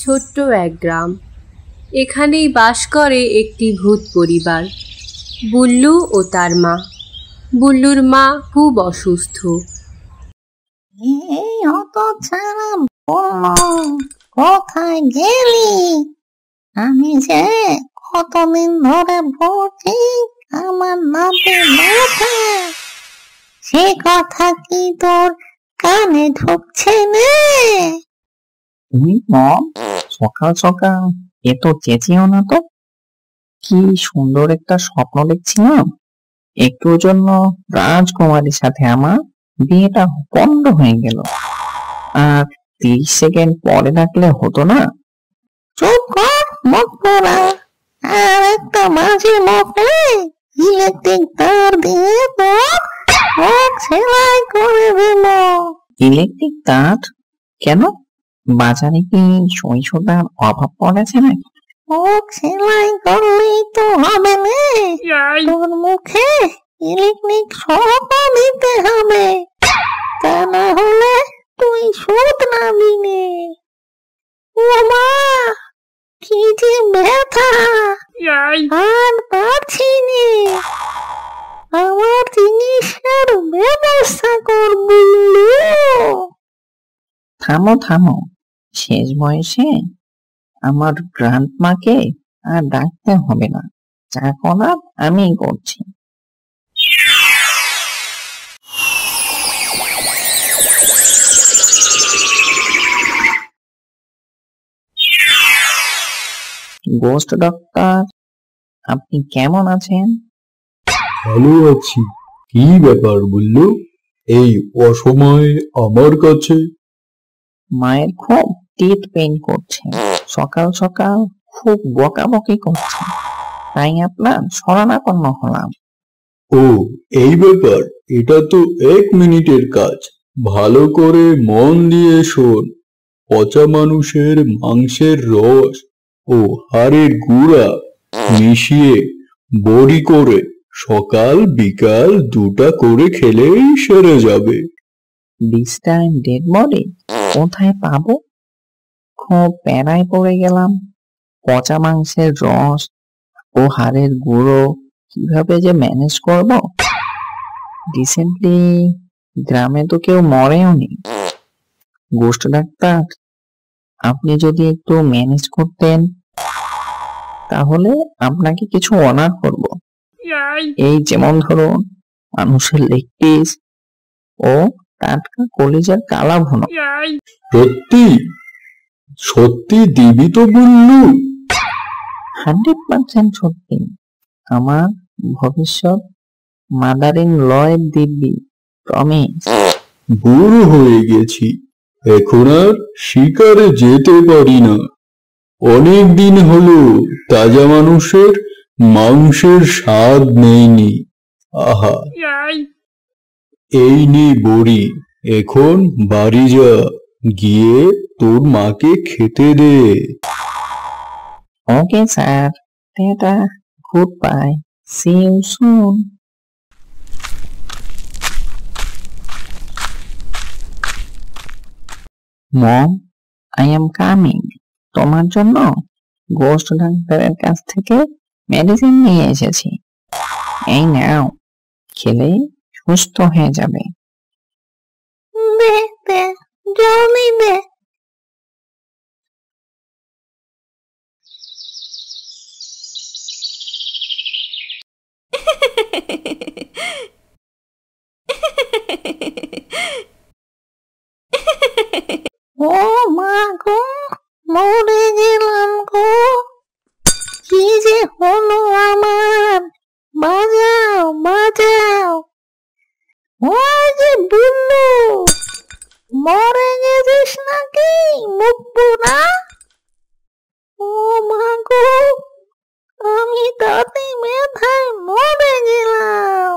ছোট্ট এক গ্রাম। এখানেই বাস করে একটি ভূত পরিবার, বুল্লু ও তার মা। বুল্লুর মা খুব অসুস্থ। এই হতচ্ছাড়া কোথায় গেলি? আমি যে কতদিন ধরে বলছি আমার নাতি ব্যথা, সে কথা কি তোর কানে ঢুকছে না? তুমি মম, সকাল সকাল এত চেঁচিও না তো। কি সুন্দর একটা স্বপ্ন দেখছিলাম, একটুর জন্য রাজকুমারীর সাথে আমার বিয়েটা বন্ধ হয়ে গেল। আর 30 সেকেন্ড পরে ডাকলে হতো না? চুপ কর মুখ পোড়া। আর একটা মাঝে মুখে ইলেকট্রিক তার দিয়ে তোর মুখ সেলাই করে দিল। ইলেকট্রিক তার? কেন, বাজারে কি সুই সুতার অভাব পড়েছে নাকি? মুখ সেলাই করলেই তো হবে না, তোর মুখে ইলেকট্রিক শকও দিতে হবে, তা না হলে তুই সুদ নাবি নে। ও মা, কি যে ব্যথা, আর পারছি নে। আমার জিনিসের ব্যবস্থা করবি। থামো থামো, শেষ বয়সে আমার গ্র্যান্ডমাকে আর ডাকতে হবে না, যা করার আমি করছি। গোস্ট ডক্টর, আপনি কেমন আছেন? ভালো আছি। কি ব্যাপার বললো এই অসময়ে আমার কাছে? মায়ের খুব টিথ পেইন করছে, সকাল সকাল খুব বকাবকি করছে, তাই আপনার শরণাপন্ন হলাম। ও, এই ব্যাপার। এটা তো 1 মিনিটের কাজ। ভালো করে মন দিয়ে শোন। পচা মানুষের মাংসের রস ও হাড়ের গুঁড়া মিশিয়ে বড়ি করে সকাল বিকাল 2টা করে খেলেই সেরে যাবে। দিস টাইম ডেড বডি কোথায় পাবো? খুব প্যারায় পড়ে গেলাম। পচা মাংসের রস ও হাড়ের গুঁড়ো কিভাবে যে ম্যানেজ করব? রিসেন্টলি গ্রামে তো কেউ মরেও নি। গোস্ট ডাক্তার, আপনি যদি একটু ম্যানেজ করতেন তাহলে আপনাকে কিছু অনার করব। এই যেমন ধরুন মানুষের লেগ পিস ও টাটকা কলিজার কালা ভুনো। সত্যি সত্যি দিবি তো বললু? 100% সত্যি। আমার ভবিষ্যৎ মাদার ইন লয় দিব্যি, প্রমিস। বুড়ো হয়ে গেছি, এখন আর শিকারে যেতে পারি না। অনেক দিন হলো তাজা মানুষের মাংসের স্বাদ নেইনি। আহা, এই নে বড়ি, এখন বাড়ি যা, গিয়ে তোর মাকে খেতে দে। Okay sir, tata, good bye, see you soon. Mom, I am coming. তোমার জন্য গোস্ট ডাক্তারের কাছ থেকে মেডিসিন নিয়ে এসেছি, এই নাও, খেলে সুস্থ হয়ে যাবে। দে দে, জলদি দে। ও মা গো, মরে গেলাম গো। কি যে হলো আমার, বাঁচাও বাঁচাও। ওই যে বুল্লু, মরে গেছিস নাকি মুখ পোড়া? ও মা গো, আমি তাতে ব্যথায় মরে গেলাম।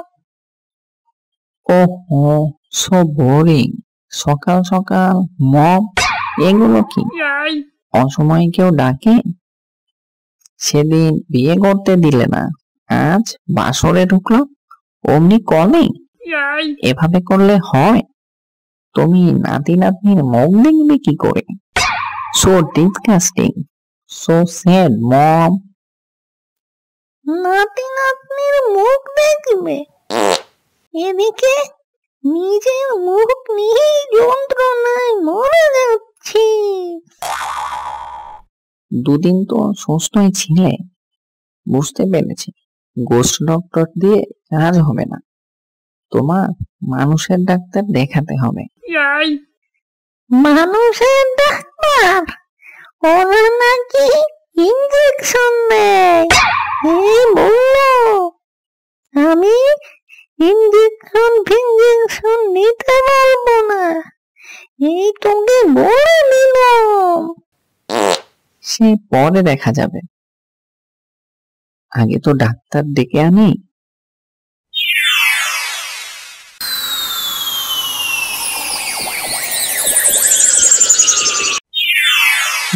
ওহো, সো বোরিং। সকাল সকাল মব, এগুলো কি? অসময়ে কেউ ডাকে? সেদিন বিয়ে করতে দিলে না, আজ বাসরে ঢুকলো অমনি কলে। এভাবে করলে হয়? তুমি নাতি নাতনির মুখ দেখবে কি করে? So disgusting. So sad, Mom. নাতি নাতনির মুখ দেখবে, এদিকে নিজের মুখ নিয়েই যন্ত্রণায় মরে যাচ্ছি। দুদিন তো সুস্থই ছিলে, বুঝতে পেরেছি গোস্ট ডক্টর দিয়ে কাজ হবে না, তোমার মানুষের ডাক্তার দেখাতে হবে। মানুষের ডাক্তার? ওরা নাকি ইঞ্জেকশন দেয়। এই বললো আমি ইঞ্জেকশন ফিঞ্জেকশন নিতে পারবো না, এই তোকে বলে দিলাম। সে পরে দেখা যাবে, আগে তো ডাক্তার ডেকে আনি।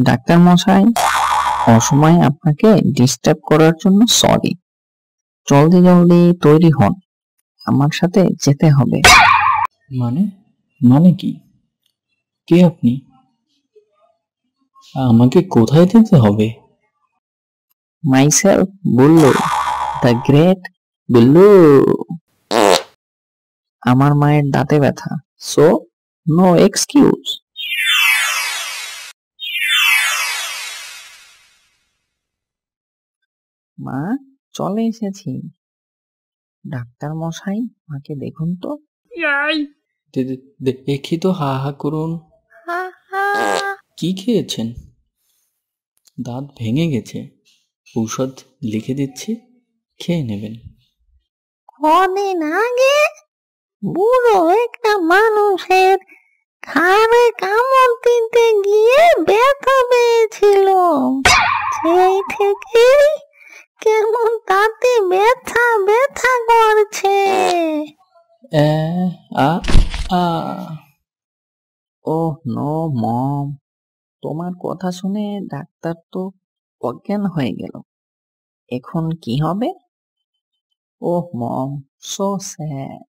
ডাক্তার মশাই, অসময়ে আপনাকে ডিস্টার্ব করার জন্য সরি। জলদি জলদি তৈরি হন, আমার সাথে যেতে হবে। মানে মানে কি? কে আপনি? আমাকে কোথায় যেতে হবে? Myself Bullu, the great Bullu. আমার মায়ের দাঁতে ব্যথা, সো নো এক্সকিউজ। মা, চলে এসেছি। ডাক্তার মশাই, মাকে দেখুন তো। দেখি তো, হা হা করুন। কি খেয়েছেন? দাঁত ভেঙে গেছে, ঔষধ লিখে দিচ্ছি, খেয়ে নেবেন। কদিন আগে বুড়ো একটা মানুষের ঘাড়ে কামড় দিতে গিয়ে ব্যথা পেয়েছিল, সেই থেকেই কেমন তাতে ব্যথা ব্যথা করছে। এ, আ আ ওহ নো মম, তোমার কথা শুনে ডাক্তার তো অজ্ঞান হয়ে গেল। এখন কি হবে? ওহ মম, সো স্যাড।